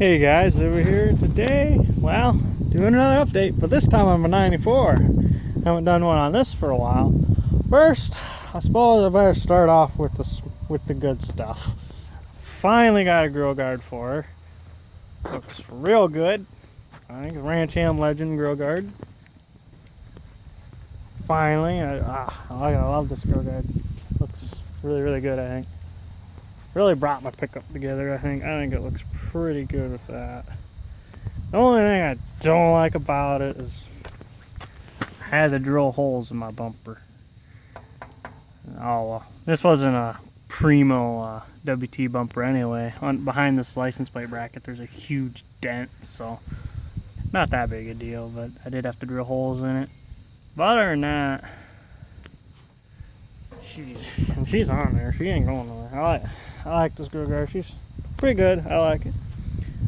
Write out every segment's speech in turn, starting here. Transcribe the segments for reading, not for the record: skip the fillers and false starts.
Hey guys, over here today, well, doing another update, but this time I'm a 94. Haven't done one on this for a while. First, I suppose I better start off with the good stuff. Finally got a grill guard for her. Looks real good. I think it's Ranch Ham Legend grill guard. Finally, I love this grill guard. Looks really good, I think. Really brought my pickup together, I think. I think it looks pretty good with that. The only thing I don't like about it is I had to drill holes in my bumper. Oh, well, this wasn't a primo WT bumper anyway. Behind this license plate bracket, there's a huge dent, so not that big a deal, but I did have to drill holes in it. But other than that, she's on there. She ain't going nowhere. I like this grill guard. She's pretty good. I like it.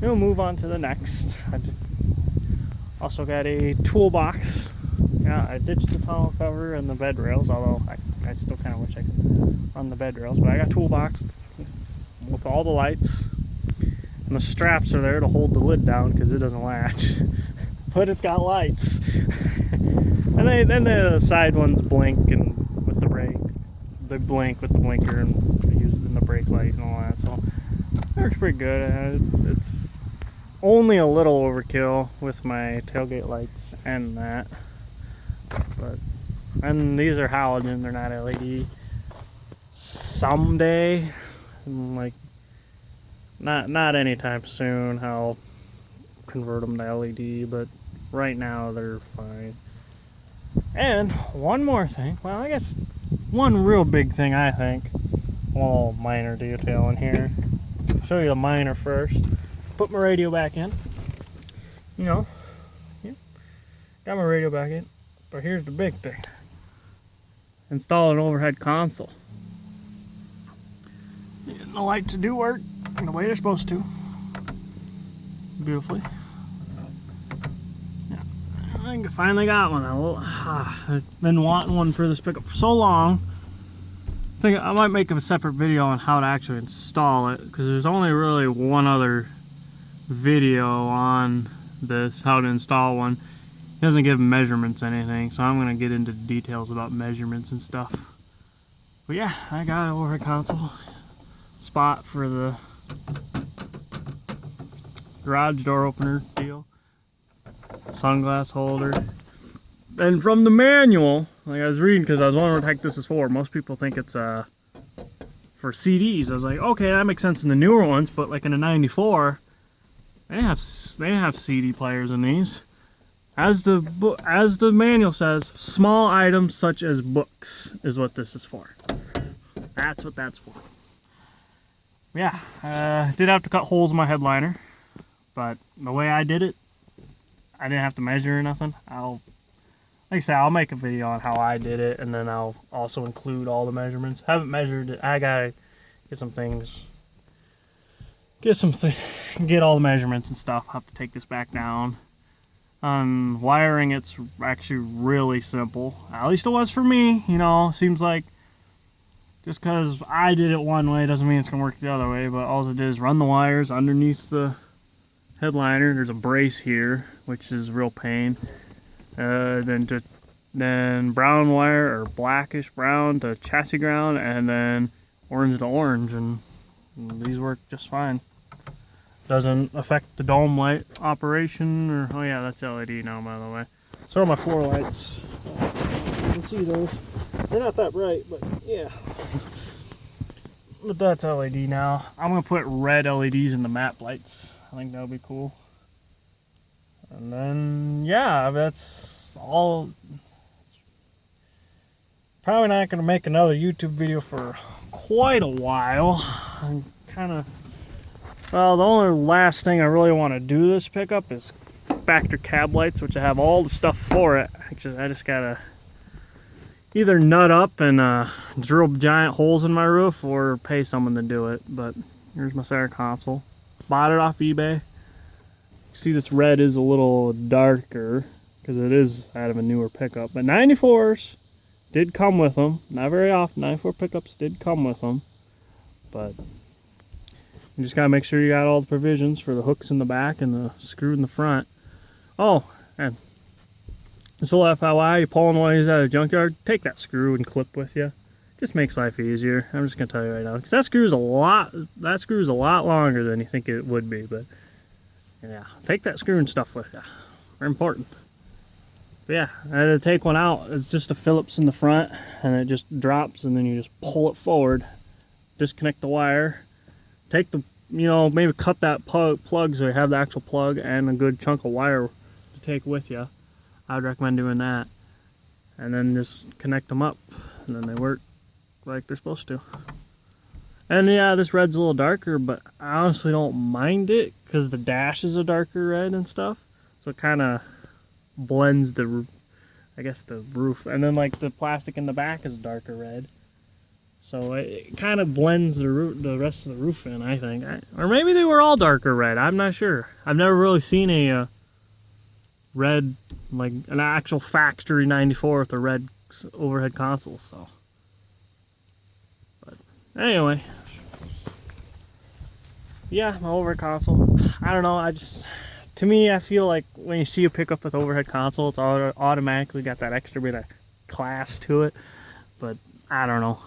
We'll move on to the next. I also got a toolbox. Yeah, I ditched the tonneau cover and the bed rails, although I still kind of wish I could run the bed rails. But I got a toolbox with all the lights. And the straps are there to hold the lid down because it doesn't latch. But it's got lights. And then the side ones blink and with the brake. They blink with the blinker and use it in the brake light and all that. So it works pretty good. It's only a little overkill with my tailgate lights and that. And these are halogen, they're not LED. Someday, like not anytime soon, I'll convert them to LED, but right now they're fine. And one more thing, well, I guess one real big thing, I think, a little minor detail in here. I'll show you the minor first. Put my radio back in. You know, yeah, got my radio back in. But here's the big thing. Install an overhead console. And the lights do work the way they're supposed to. Beautifully. Yeah, I think I finally got one. I've been wanting one for this pickup for so long. I think I might make a separate video on how to actually install it, because there's only really one other video on this, how to install one. It doesn't give measurements or anything, so I'm going to get into details about measurements and stuff. But yeah, I got an overhead console spot for the garage door opener deal, sunglass holder. And from the manual, like I was reading, because I was wondering what the heck this is for. Most people think it's for CDs. I was like, okay, that makes sense in the newer ones, but like in a 94, they have CD players in these. As the manual says, small items such as books is what this is for. That's what that's for. Yeah, did have to cut holes in my headliner, but the way I did it, I didn't have to measure or nothing. Like I said, I'll make a video on how I did it, and then I'll also include all the measurements. Haven't measured it. I gotta get some things, get all the measurements and stuff. I'll have to take this back down. On wiring, it's actually really simple. At least it was for me. You know, seems like just because I did it one way doesn't mean it's gonna work the other way. But all it did is run the wires underneath the headliner. There's a brace here, which is a real pain. Then brown wire, or blackish brown, to chassis ground, and then orange to orange, and these work just fine. Doesn't affect the dome light operation, or oh yeah, that's LED now, by the way. So are my floor lights. You can see those. They're not that bright, but yeah. But that's LED now. I'm gonna put red LEDs in the map lights. I think that'll be cool. And then yeah, that's all. Probably not gonna make another YouTube video for quite a while. I'm well, the only last thing I really want to do this pickup is factor cab lights, which I have all the stuff for it. I just gotta either nut up and drill giant holes in my roof, or pay someone to do it. But here's my center console. Bought it off eBay. See, this red is a little darker because it is out of a newer pickup. But 94s did come with them. Not very often. 94 pickups did come with them. But You just gotta make sure you got all the provisions for the hooks in the back and the screw in the front. Oh, and just a little FYI, you're pulling one of these out of the junkyard, take that screw and clip with you. Just makes life easier. I'm just gonna tell you right now, because that screw is a lot longer than you think it would be. But yeah, take that screw and stuff with you. Very important. But yeah, I had to take one out. It's just a Phillips in the front, and it just drops, and then you just pull it forward, disconnect the wire, take the, maybe cut that plug so you have the actual plug and a good chunk of wire to take with you. I would recommend doing that, and then just connect them up, and then they work like they're supposed to. And yeah, this red's a little darker, but I honestly don't mind it because the dash is a darker red and stuff, so it kind of blends the roof, and then like the plastic in the back is a darker red, so it kind of blends the rest of the roof in, I think. Or maybe they were all darker red, I'm not sure. I've never really seen a red, like an actual factory 94 with a red overhead console. So but anyway, yeah, my overhead console, I don't know, to me, I feel like when you see a pickup with overhead console, it's automatically got that extra bit of class to it. But I don't know.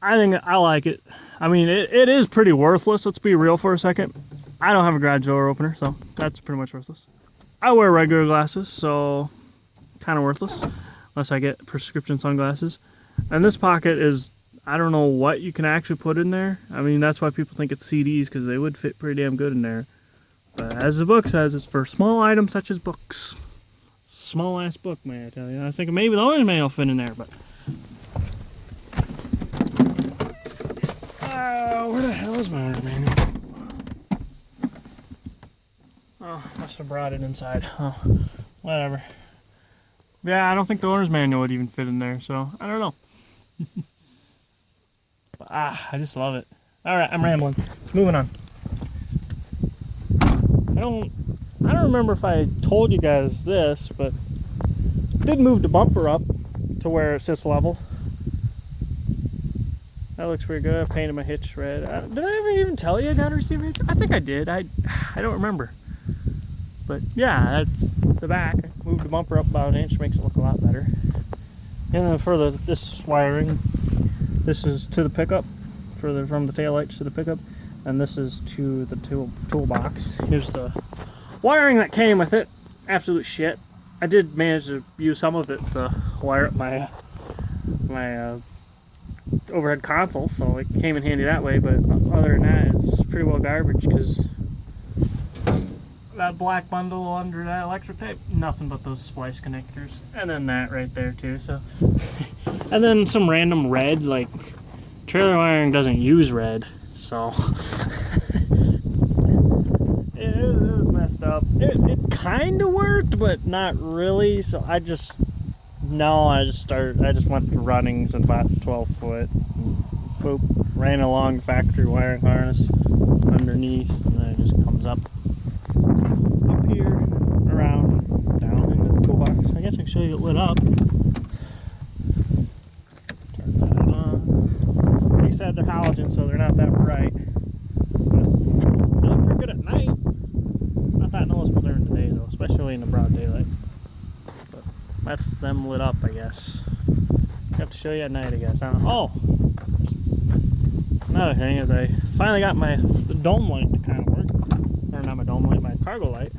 I think I like it. I mean, it is pretty worthless. Let's be real for a second. I don't have a garage door opener, so that's pretty much worthless. I wear regular glasses, so kind of worthless, unless I get prescription sunglasses. And this pocket is, I don't know what you can actually put in there. I mean, that's why people think it's CDs, because they would fit pretty damn good in there. But as the book says, it's for small items such as books. Small ass book, may I tell you. I think maybe the owner's manual will fit in there, but where the hell is my owner's manual? Oh, must have brought it inside. Oh, whatever. Yeah, I don't think the owner's manual would even fit in there, so I don't know. But, I just love it. Alright, I'm rambling. Moving on. I don't remember if I told you guys this, but I did move the bumper up to where it sits level. That looks pretty good. I painted my hitch red. Did I ever even tell you I got a receiver hitch? I think I did. I don't remember. But yeah, that's the back. I moved the bumper up about an inch, makes it look a lot better. And then for this wiring, this is to the pickup, from the taillights to the pickup, and this is to the toolbox. Here's the wiring that came with it. Absolute shit. I did manage to use some of it to wire up my overhead console, so it came in handy that way, but other than that, it's pretty well garbage, because that black bundle under that electric tape, nothing but those splice connectors, and then that right there too. So and then some random red, like trailer wiring doesn't use red, so it was messed up. It kind of worked, but not really, so I just went to runnings and bought 12-foot, boop, ran along the factory wiring harness underneath, and then it just comes up here, around, down into the toolbox. I guess I can show you it lit up. Turn that on. They said they're halogen, so they're not that bright, but they look pretty good at night. Not that noticeable during the day though, especially in the broad daylight. But that's them lit up, I guess. I have to show you at night, I guess. Oh, another thing is I finally got my dome light to kind of work. Or not my dome light, my cargo light.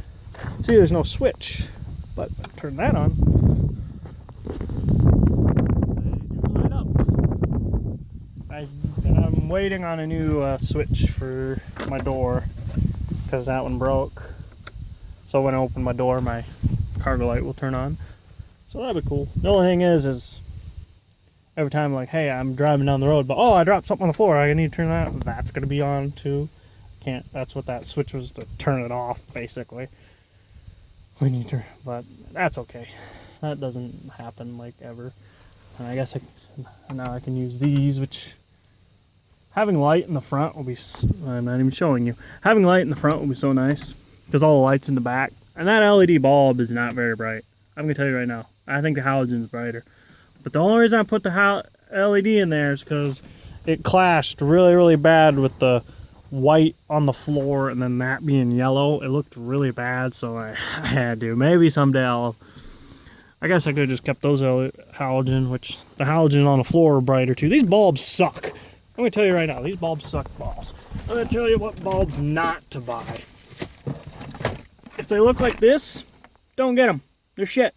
See, there's no switch, but if I turn that on, they do light up. I'm waiting on a new switch for my door, because that one broke. So when I open my door, my cargo light will turn on. So that'd be cool. The only thing is every time, like, hey, I'm driving down the road, but oh, I dropped something on the floor, I need to turn that. That's gonna be on too. That's what that switch was, to turn it off, basically. But that's okay. That doesn't happen like ever. And I guess now I can use these, which having light in the front will be. I'm not even showing you. Having light in the front will be so nice, because all the lights in the back, and that LED bulb is not very bright. I'm gonna tell you right now. I think the halogen's brighter. But the only reason I put the LED in there is because it clashed really bad with the white on the floor, and then that being yellow. It looked really bad, so I had to. Maybe someday I guess I could have just kept those halogen, which the halogen on the floor are brighter too. These bulbs suck. Let me tell you right now, these bulbs suck balls. Let me tell you what bulbs not to buy. If they look like this, don't get them. They're shit.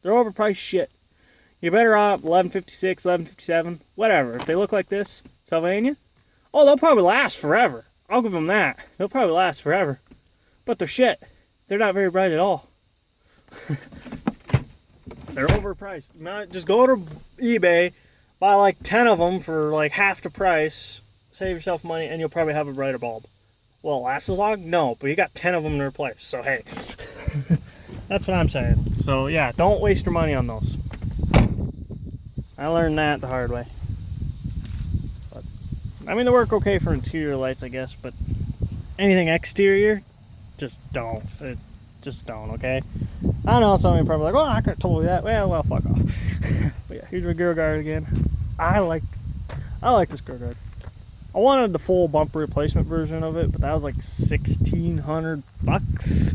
They're overpriced shit. You're better off 1156, 1157, whatever. If they look like this, Sylvania, oh, they'll probably last forever. I'll give them that. They'll probably last forever. But they're shit. They're not very bright at all. They're overpriced. Just go to eBay, buy like 10 of them for like half the price, save yourself money, and you'll probably have a brighter bulb. Will it last as long? No, but you got 10 of them to replace, so hey. That's what I'm saying. So yeah, don't waste your money on those. I learned that the hard way. But, I mean, they work okay for interior lights, I guess, but anything exterior, just don't. Just don't, okay? I know some of you are probably like, oh, I could have told you that. Well, fuck off. But yeah, here's my grill guard again. I like this grill guard. I wanted the full bumper replacement version of it, but that was like $1,600.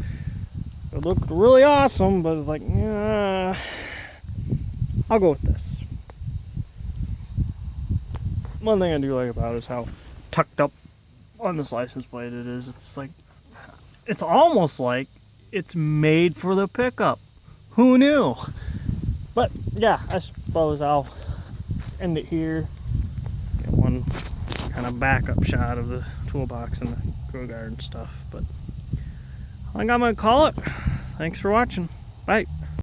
It looked really awesome, but it's like, yeah, I'll go with this. One thing I do like about it is how tucked up on this license plate it is. It's like, it's almost like it's made for the pickup. Who knew? But yeah, I suppose I'll end it here. Get one kind of backup shot of the toolbox and the grill guard and stuff. But I think I'm gonna call it. Thanks for watching. Bye.